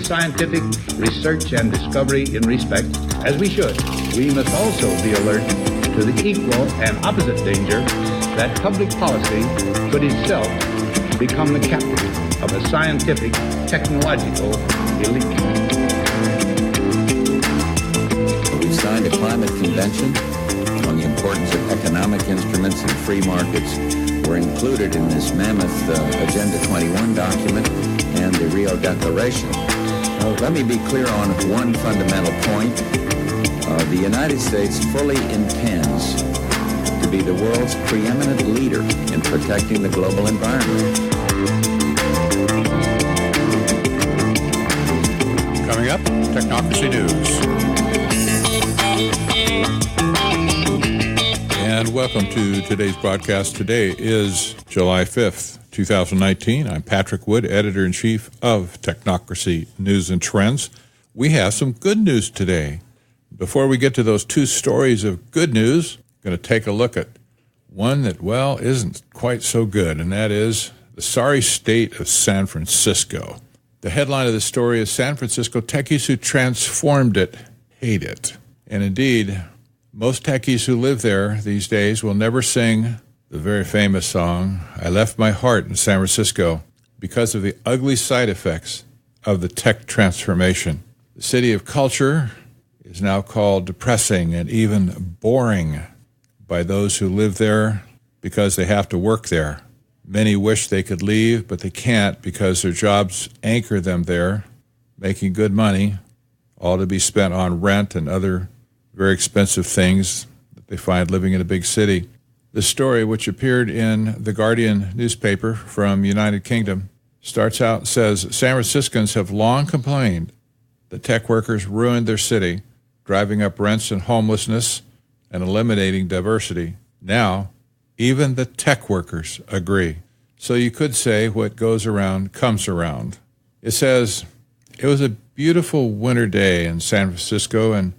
scientific research and discovery in respect, as we should, we must also be alert to the equal and opposite danger that public policy could itself become the captive of a scientific, technological elite. We've signed a climate convention on the importance of economic instruments and free markets. Were included in this mammoth Agenda 21 document and the Rio Declaration. Let me be clear on one fundamental point. The United States fully intends to be the world's preeminent leader in protecting the global environment. Coming up, Technocracy News. And welcome to today's broadcast. Today is July 5th, 2019. I'm Patrick Wood, Editor-in-Chief of Technocracy News and Trends. We have some good news today. Before we get to those two stories of good news, I'm going to take a look at one that, well, isn't quite so good, and that is the sorry state of San Francisco. The headline of the story is San Francisco Techies who transformed it hate it. And indeed, most techies who live there these days will never sing the very famous song, I Left My Heart in San Francisco, because of the ugly side effects of the tech transformation. The city of culture is now called depressing and even boring by those who live there because they have to work there. Many wish they could leave, but they can't because their jobs anchor them there, making good money, all to be spent on rent and other very expensive things that they find living in a big city. The story, which appeared in the Guardian newspaper from United Kingdom, starts out and says, San Franciscans have long complained that tech workers ruined their city, driving up rents and homelessness and eliminating diversity. Now, even the tech workers agree. So you could say what goes around comes around. It says, it was a beautiful winter day in San Francisco, and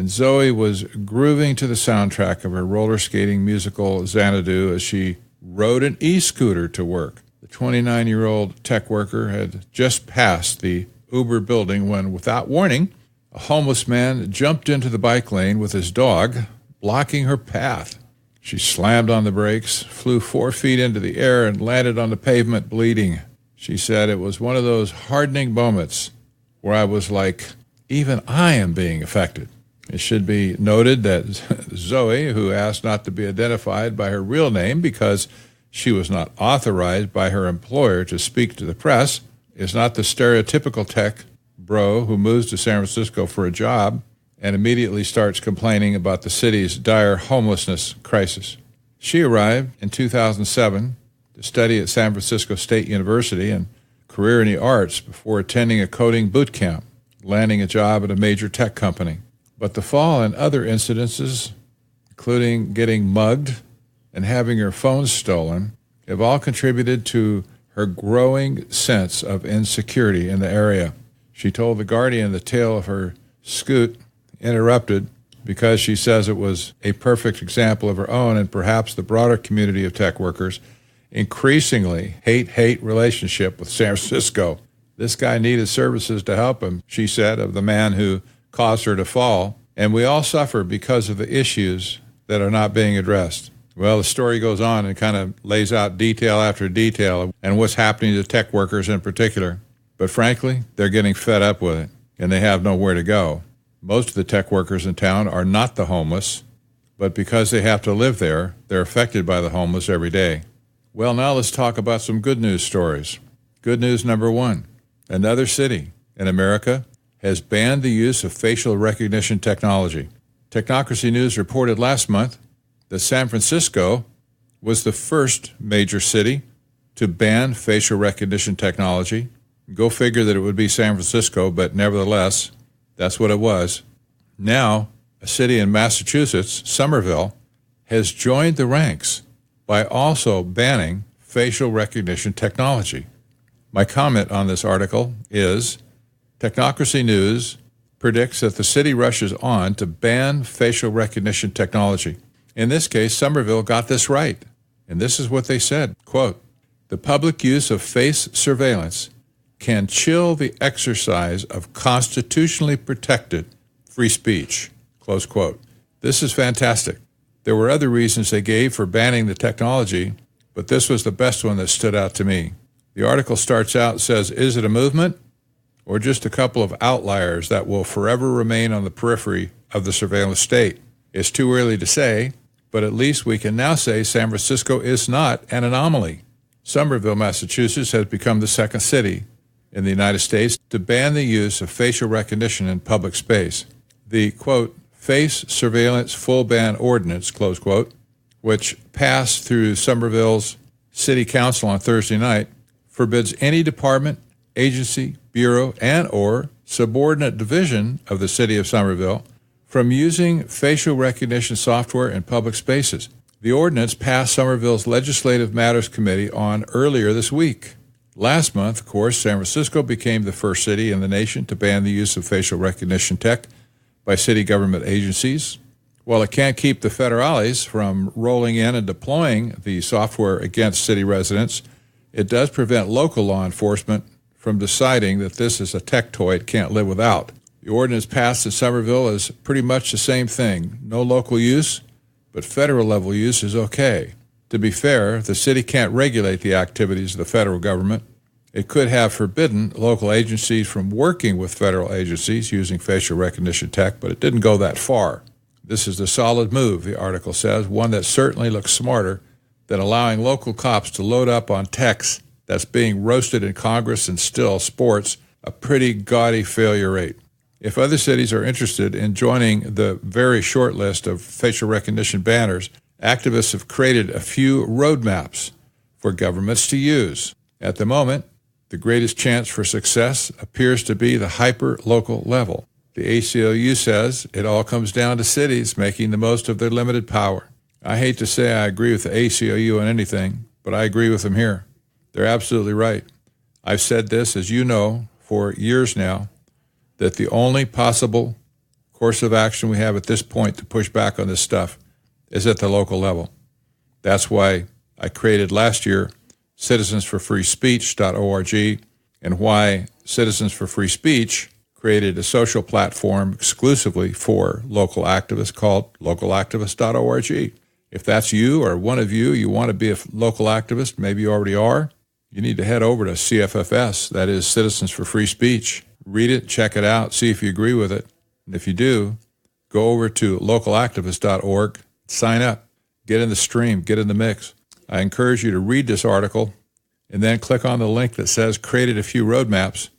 Zoe was grooving to the soundtrack of her roller skating musical Xanadu as she rode an e-scooter to work. The 29-year-old tech worker had just passed the Uber building when, without warning, a homeless man jumped into the bike lane with his dog, blocking her path. She slammed on the brakes, flew 4 feet into the air, and landed on the pavement bleeding. She said it was one of those hardening moments where I was like, even I am being affected. It should be noted that Zoe, who asked not to be identified by her real name because she was not authorized by her employer to speak to the press, is not the stereotypical tech bro who moves to San Francisco for a job and immediately starts complaining about the city's dire homelessness crisis. She arrived in 2007 to study at San Francisco State University and career in the arts before attending a coding boot camp, landing a job at a major tech company. But the fall and other incidences, including getting mugged and having her phone stolen, have all contributed to her growing sense of insecurity in the area. She told The Guardian the tale of her scoot interrupted because she says it was a perfect example of her own and perhaps the broader community of tech workers increasingly hate relationship with San Francisco. This guy needed services to help him, she said, of the man who caused her to fall, and we all suffer because of the issues that are not being addressed. Well, the story goes on and kind of lays out detail after detail and what's happening to tech workers in particular. But frankly, they're getting fed up with it, and they have nowhere to go. Most of the tech workers in town are not the homeless, but because they have to live there, they're affected by the homeless every day. Well, now let's talk about some good news stories. Good news number one, another city in America has banned the use of facial recognition technology. Technocracy News reported last month that San Francisco was the first major city to ban facial recognition technology. Go figure that it would be San Francisco, but nevertheless, that's what it was. Now, a city in Massachusetts, Somerville, has joined the ranks by also banning facial recognition technology. My comment on this article is, Technocracy News predicts that the city rushes on to ban facial recognition technology. In this case, Somerville got this right, and this is what they said, quote, the public use of face surveillance can chill the exercise of constitutionally protected free speech, close quote. This is fantastic. There were other reasons they gave for banning the technology, but this was the best one that stood out to me. The article starts out and says, is it a movement or just a couple of outliers that will forever remain on the periphery of the surveillance state? It's too early to say, but at least we can now say San Francisco is not an anomaly. Somerville, Massachusetts has become the second city in the United States to ban the use of facial recognition in public space. The, quote, face surveillance full ban ordinance, close quote, which passed through Somerville's city council on Thursday night, forbids any department, agency, bureau, and or subordinate division of the city of Somerville from using facial recognition software in public spaces. The ordinance passed Somerville's Legislative Matters Committee on earlier this week. Last month, of course, San Francisco became the first city in the nation to ban the use of facial recognition tech by city government agencies. While it can't keep the federales from rolling in and deploying the software against city residents, it does prevent local law enforcement from deciding that this is a tech toy it can't live without. The ordinance passed in Somerville is pretty much the same thing. No local use, but federal level use is okay. To be fair, the city can't regulate the activities of the federal government. It could have forbidden local agencies from working with federal agencies using facial recognition tech, but it didn't go that far. This is a solid move, the article says, one that certainly looks smarter than allowing local cops to load up on techs that's being roasted in Congress and still sports a pretty gaudy failure rate. If other cities are interested in joining the very short list of facial recognition banners, activists have created a few roadmaps for governments to use. At the moment, the greatest chance for success appears to be the hyper-local level. The ACLU says it all comes down to cities making the most of their limited power. I hate to say I agree with the ACLU on anything, but I agree with them here. They're absolutely right. I've said this, as you know, for years now, that the only possible course of action we have at this point to push back on this stuff is at the local level. That's why I created last year citizensforfreespeech.org, and why Citizens for Free Speech created a social platform exclusively for local activists called localactivist.org. If that's you or one of you, you want to be a local activist, maybe you already are, you need to head over to CFFS, that is Citizens for Free Speech. Read it, check it out, see if you agree with it. And if you do, go over to localactivist.org, sign up, get in the stream, get in the mix. I encourage you to read this article and then click on the link that says created a few roadmaps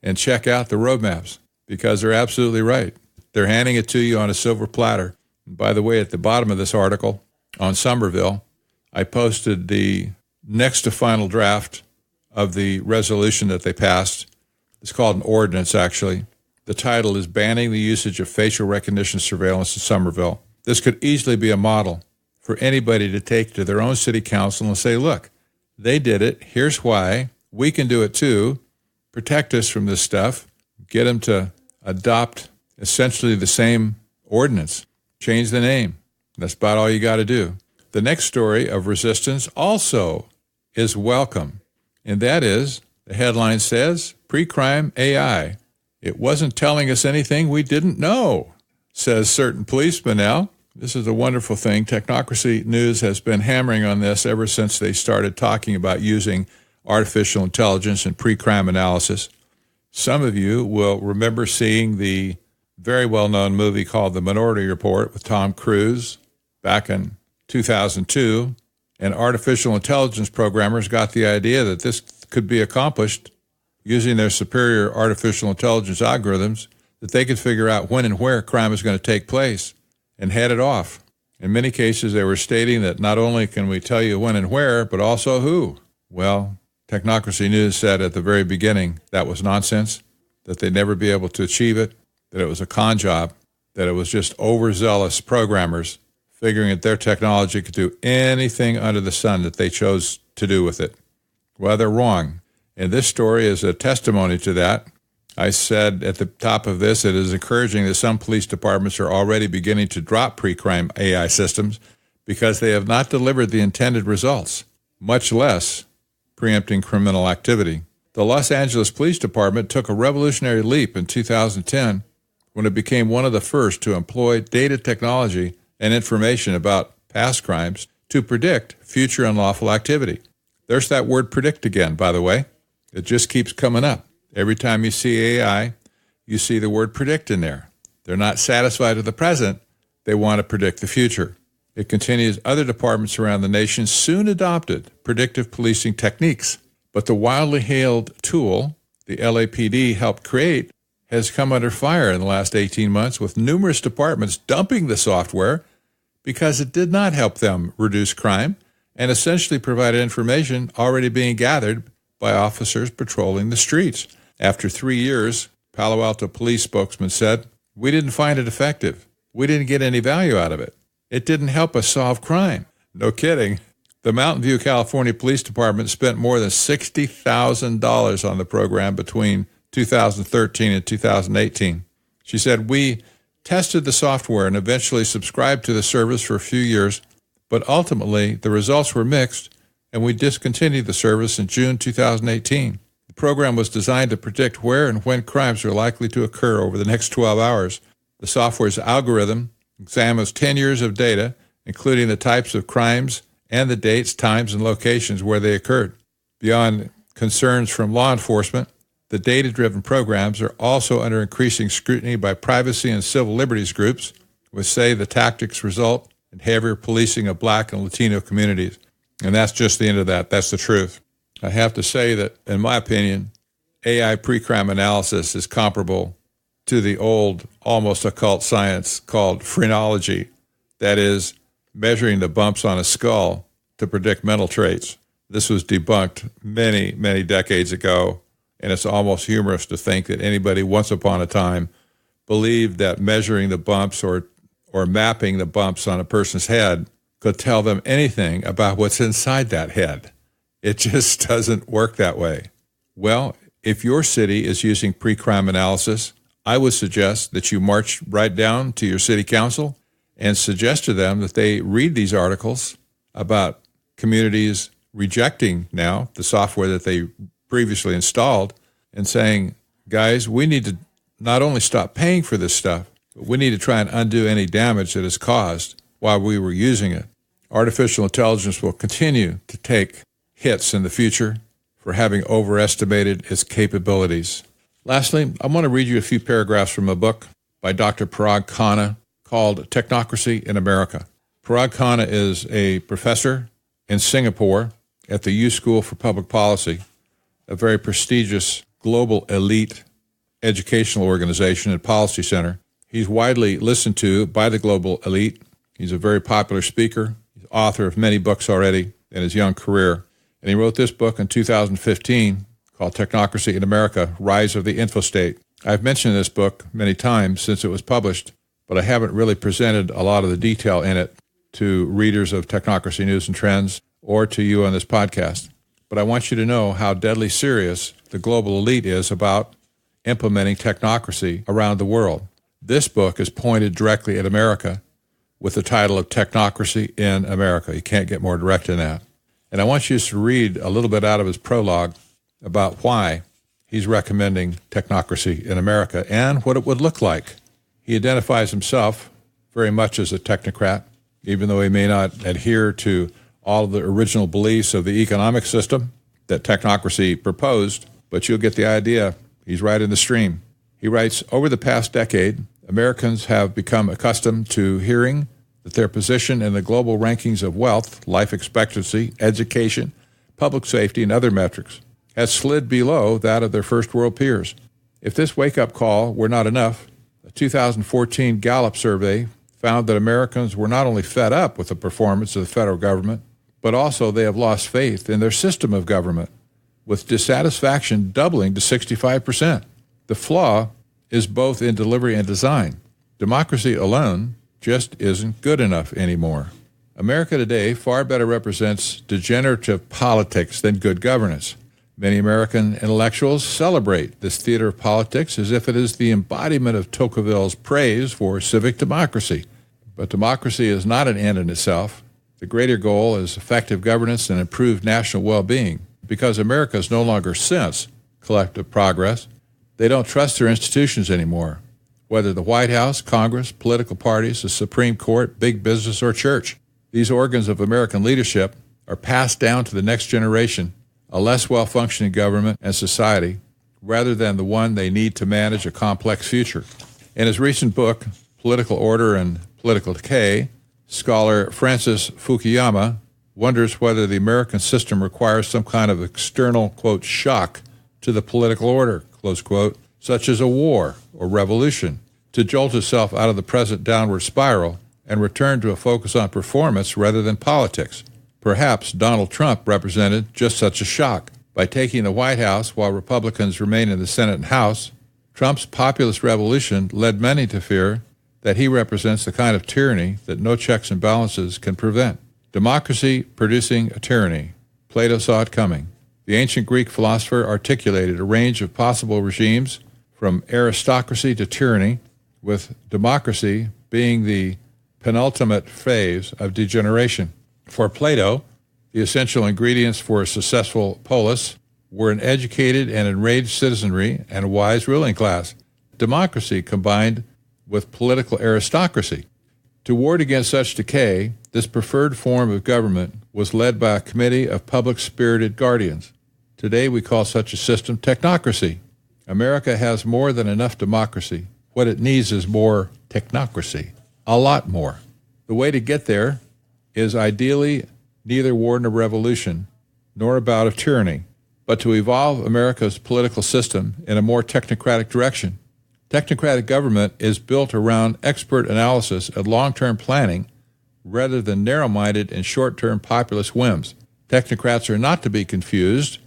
and check out the roadmaps, because they're absolutely right. They're handing it to you on a silver platter. And by the way, at the bottom of this article on Somerville, I posted the next to final draft of the resolution that they passed. It's called an ordinance, actually. The title is Banning the Usage of Facial Recognition Surveillance in Somerville. This could easily be a model for anybody to take to their own city council and say, look, they did it. Here's why. We can do it too. Protect us from this stuff. Get them to adopt essentially the same ordinance. Change the name. That's about all you got to do. The next story of resistance also is welcome, and that is, the headline says, pre-crime AI. It wasn't telling us anything we didn't know, says certain policemen now. This is a wonderful thing. Technocracy News has been hammering on this ever since they started talking about using artificial intelligence in pre-crime analysis. Some of you will remember seeing the very well-known movie called The Minority Report with Tom Cruise back in 2002, and artificial intelligence programmers got the idea that this could be accomplished using their superior artificial intelligence algorithms, that they could figure out when and where crime is going to take place and head it off. In many cases, they were stating that not only can we tell you when and where, but also who. Well, Technocracy News said at the very beginning that was nonsense, that they'd never be able to achieve it, that it was a con job, that it was just overzealous programmers figuring that their technology could do anything under the sun that they chose to do with it. Well, they're wrong. And this story is a testimony to that. I said at the top of this, it is encouraging that some police departments are already beginning to drop pre-crime AI systems because they have not delivered the intended results, much less preempting criminal activity. The Los Angeles Police Department took a revolutionary leap in 2010 when it became one of the first to employ data technology and information about past crimes to predict future unlawful activity. There's that word predict again, by the way. It just keeps coming up. Every time you see AI, you see the word predict in there. They're not satisfied with the present. They want to predict the future. It continues, other departments around the nation soon adopted predictive policing techniques. But the wildly hailed tool the LAPD helped create has come under fire in the last 18 months, with numerous departments dumping the software because it did not help them reduce crime and essentially provided information already being gathered by officers patrolling the streets. After 3 years, Palo Alto police spokesman said, "We didn't find it effective. We didn't get any value out of it. It didn't help us solve crime." No kidding. The Mountain View, California Police Department spent more than $60,000 on the program between 2013 and 2018. She said, "We tested the software and eventually subscribed to the service for a few years, but ultimately the results were mixed, and we discontinued the service in June 2018. The program was designed to predict where and when crimes are likely to occur over the next 12 hours. The software's algorithm examines 10 years of data, including the types of crimes and the dates, times, and locations where they occurred. Beyond concerns from law enforcement, the data-driven programs are also under increasing scrutiny by privacy and civil liberties groups, which say the tactics result in heavier policing of Black and Latino communities." And that's just the end of that. That's the truth. I have to say that, in my opinion, AI pre-crime analysis is comparable to the old, almost occult science called phrenology. That is, measuring the bumps on a skull to predict mental traits. This was debunked many, many decades ago, and it's almost humorous to think that anybody once upon a time believed that measuring the bumps or mapping the bumps on a person's head could tell them anything about what's inside that head. It just doesn't work that way. Well, if your city is using pre-crime analysis, I would suggest that you march right down to your city council and suggest to them that they read these articles about communities rejecting now the software that they previously installed and saying, guys, we need to not only stop paying for this stuff, but we need to try and undo any damage that is caused while we were using it. Artificial intelligence will continue to take hits in the future for having overestimated its capabilities. Lastly, I want to read you a few paragraphs from a book by Dr. Parag Khanna called Technocracy in America. Parag Khanna is a professor in Singapore at the U School for Public Policy, a very prestigious global elite educational organization and policy center. He's widely listened to by the global elite. He's a very popular speaker. He's author of many books already in his young career. And he wrote this book in 2015 called Technocracy in America, Rise of the Infostate. I've mentioned this book many times since it was published, but I haven't really presented a lot of the detail in it to readers of Technocracy News and Trends or to you on this podcast. But I want you to know how deadly serious the global elite is about implementing technocracy around the world. This book is pointed directly at America with the title of Technocracy in America. You can't get more direct than that. And I want you to read a little bit out of his prologue about why he's recommending technocracy in America and what it would look like. He identifies himself very much as a technocrat, even though he may not adhere to all of the original beliefs of the economic system that technocracy proposed, but you'll get the idea. He's right in the stream. He writes, over the past decade, Americans have become accustomed to hearing that their position in the global rankings of wealth, life expectancy, education, public safety, and other metrics has slid below that of their first world peers. If this wake-up call were not enough, a 2014 Gallup survey found that Americans were not only fed up with the performance of the federal government, but also they have lost faith in their system of government, with dissatisfaction doubling to 65%. The flaw is both in delivery and design. Democracy alone just isn't good enough anymore. America today far better represents degenerative politics than good governance. Many American intellectuals celebrate this theater of politics as if it is the embodiment of Tocqueville's praise for civic democracy. But democracy is not an end in itself. The greater goal is effective governance and improved national well-being, because Americans no longer sense collective progress. They don't trust their institutions anymore, whether the White House, Congress, political parties, the Supreme Court, big business, or church. These organs of American leadership are passed down to the next generation, a less well-functioning government and society, rather than the one they need to manage a complex future. In his recent book, Political Order and Political Decay, scholar Francis Fukuyama wonders whether the American system requires some kind of external, quote, shock to the political order, close quote, such as a war or revolution, to jolt itself out of the present downward spiral and return to a focus on performance rather than politics. Perhaps Donald Trump represented just such a shock. By taking the White House while Republicans remain in the Senate and House, Trump's populist revolution led many to fear that he represents the kind of tyranny that no checks and balances can prevent. Democracy producing a tyranny. Plato saw it coming. The ancient Greek philosopher articulated a range of possible regimes from aristocracy to tyranny, with democracy being the penultimate phase of degeneration. For Plato, the essential ingredients for a successful polis were an educated and enraged citizenry and a wise ruling class. Democracy combined with political aristocracy. To ward against such decay, this preferred form of government was led by a committee of public-spirited guardians. Today we call such a system technocracy. America has more than enough democracy. What it needs is more technocracy, a lot more. The way to get there is ideally neither war nor revolution, nor a bout of tyranny, but to evolve America's political system in a more technocratic direction. Technocratic government is built around expert analysis and long-term planning rather than narrow-minded and short-term populist whims. Technocrats are not to be confused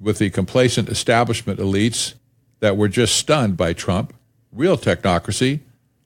with the complacent establishment elites that were just stunned by Trump. Real technocracy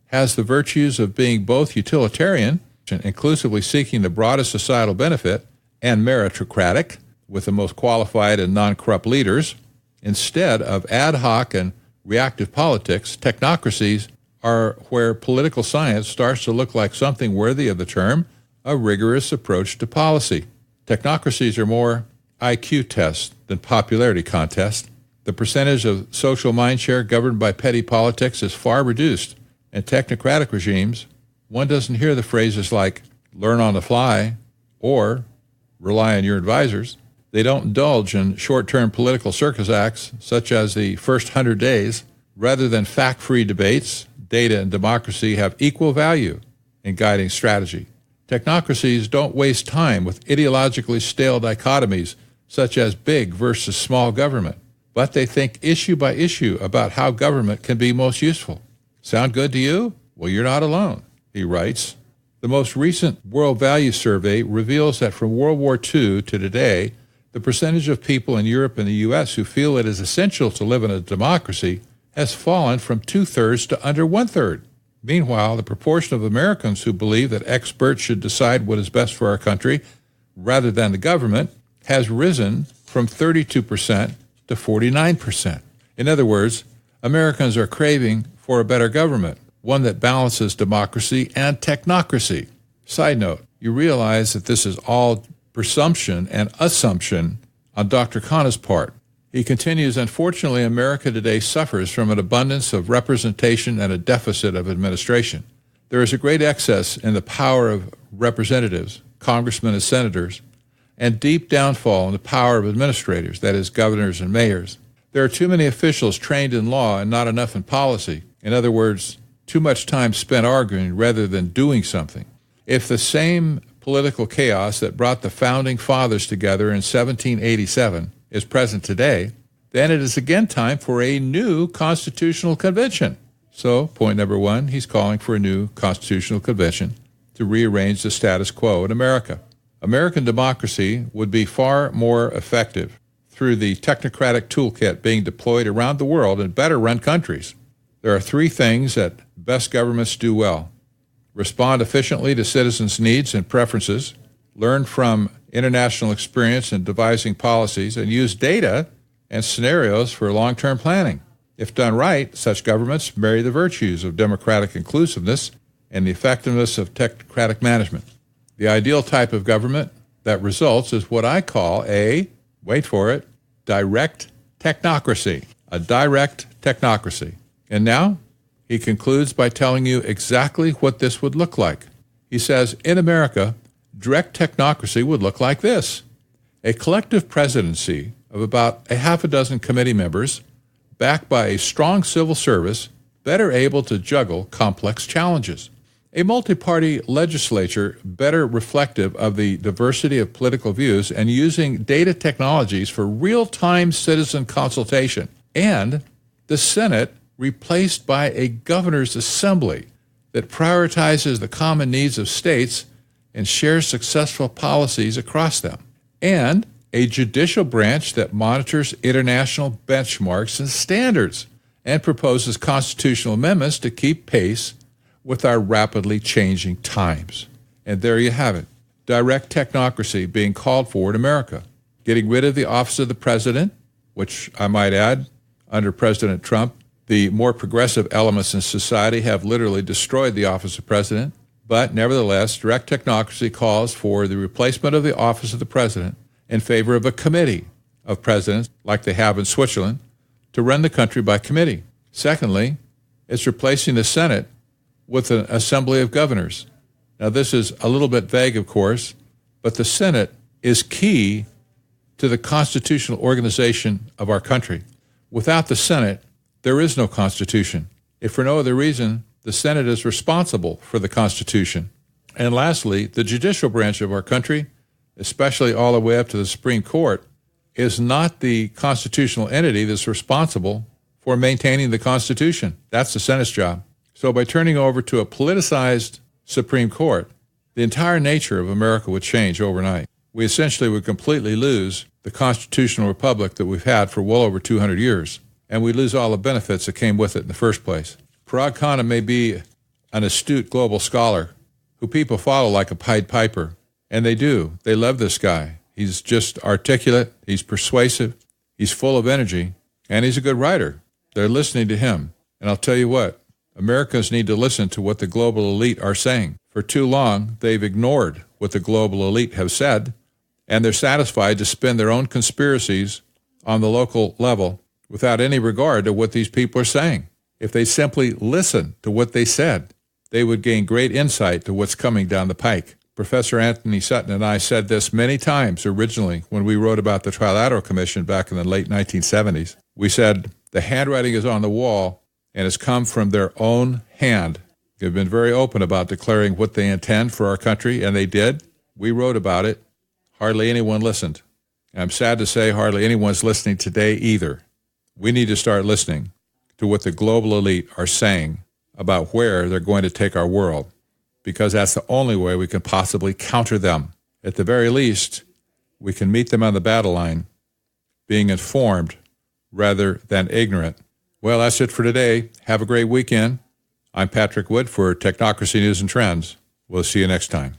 has the virtues of being both utilitarian, inclusively seeking the broadest societal benefit, and meritocratic, with the most qualified and non-corrupt leaders. Instead of ad hoc and reactive politics, technocracies are where political science starts to look like something worthy of the term, a rigorous approach to policy. Technocracies are more IQ tests than popularity contests. The percentage of social mindshare governed by petty politics is far reduced. In technocratic regimes, one doesn't hear the phrases like learn on the fly or rely on your advisors. They don't indulge in short-term political circus acts such as the first 100 days. Rather than fact-free debates, data and democracy have equal value in guiding strategy. Technocracies don't waste time with ideologically stale dichotomies such as big versus small government, but they think issue by issue about how government can be most useful. Sound good to you? Well, you're not alone, he writes. The most recent World Value Survey reveals that from World War II to today, the percentage of people in Europe and the U.S. who feel it is essential to live in a democracy has fallen from 2/3 to under 1/3. Meanwhile, the proportion of Americans who believe that experts should decide what is best for our country rather than the government has risen from 32% to 49%. In other words, Americans are craving for a better government, one that balances democracy and technocracy. Side note, you realize that this is all presumption and assumption on Dr. Khanna's part. He continues, unfortunately, America today suffers from an abundance of representation and a deficit of administration. There is a great excess in the power of representatives, congressmen and senators, and deep downfall in the power of administrators, that is, governors and mayors. There are too many officials trained in law and not enough in policy. In other words, too much time spent arguing rather than doing something. If the same political chaos that brought the founding fathers together in 1787 is present today, then it is again time for a new constitutional convention. So, point number one, he's calling for a new constitutional convention to rearrange the status quo in America. American democracy would be far more effective through the technocratic toolkit being deployed around the world in better-run countries. There are three things that best governments do well: respond efficiently to citizens' needs and preferences, learn from international experience in devising policies, and use data and scenarios for long-term planning. If done right, such governments marry the virtues of democratic inclusiveness and the effectiveness of technocratic management. The ideal type of government that results is what I call a, wait for it, direct technocracy, a direct technocracy. And now he concludes by telling you exactly what this would look like. He says, in America, direct technocracy would look like this: a collective presidency of about a half a dozen committee members, backed by a strong civil service, better able to juggle complex challenges. A multi-party legislature better reflective of the diversity of political views and using data technologies for real-time citizen consultation. And the Senate replaced by a governor's assembly that prioritizes the common needs of states and shares successful policies across them. And a judicial branch that monitors international benchmarks and standards and proposes constitutional amendments to keep pace with our rapidly changing times. And there you have it, direct technocracy being called for in America. Getting rid of the office of the president, which I might add, under President Trump, the more progressive elements in society have literally destroyed the office of president. But nevertheless, direct technocracy calls for the replacement of the office of the president in favor of a committee of presidents, like they have in Switzerland, to run the country by committee. Secondly, it's replacing the Senate with an assembly of governors. Now, this is a little bit vague, of course, but the Senate is key to the constitutional organization of our country. Without the Senate, there is no Constitution. If for no other reason, the Senate is responsible for the Constitution. And lastly, the judicial branch of our country, especially all the way up to the Supreme Court, is not the constitutional entity that's responsible for maintaining the Constitution. That's the Senate's job. So by turning over to a politicized Supreme Court, the entire nature of America would change overnight. We essentially would completely lose the constitutional republic that we've had for well over 200 years, and we lose all the benefits that came with it in the first place. Parag Khanna may be an astute global scholar who people follow like a Pied Piper, and they do. They love this guy. He's just articulate, he's persuasive, he's full of energy, and he's a good writer. They're listening to him. And I'll tell you what, Americans need to listen to what the global elite are saying. For too long, they've ignored what the global elite have said, and they're satisfied to spin their own conspiracies on the local level without any regard to what these people are saying. If they simply listen to what they said, they would gain great insight to what's coming down the pike. Professor Anthony Sutton and I said this many times originally when we wrote about the Trilateral Commission back in the late 1970s. We said, the handwriting is on the wall, and it's come from their own hand. They've been very open about declaring what they intend for our country, and they did. We wrote about it. Hardly anyone listened. I'm sad to say hardly anyone's listening today either. We need to start listening to what the global elite are saying about where they're going to take our world, because that's the only way we can possibly counter them. At the very least, we can meet them on the battle line, being informed rather than ignorant. Well, that's it for today. Have a great weekend. I'm Patrick Wood for Technocracy News and Trends. We'll see you next time.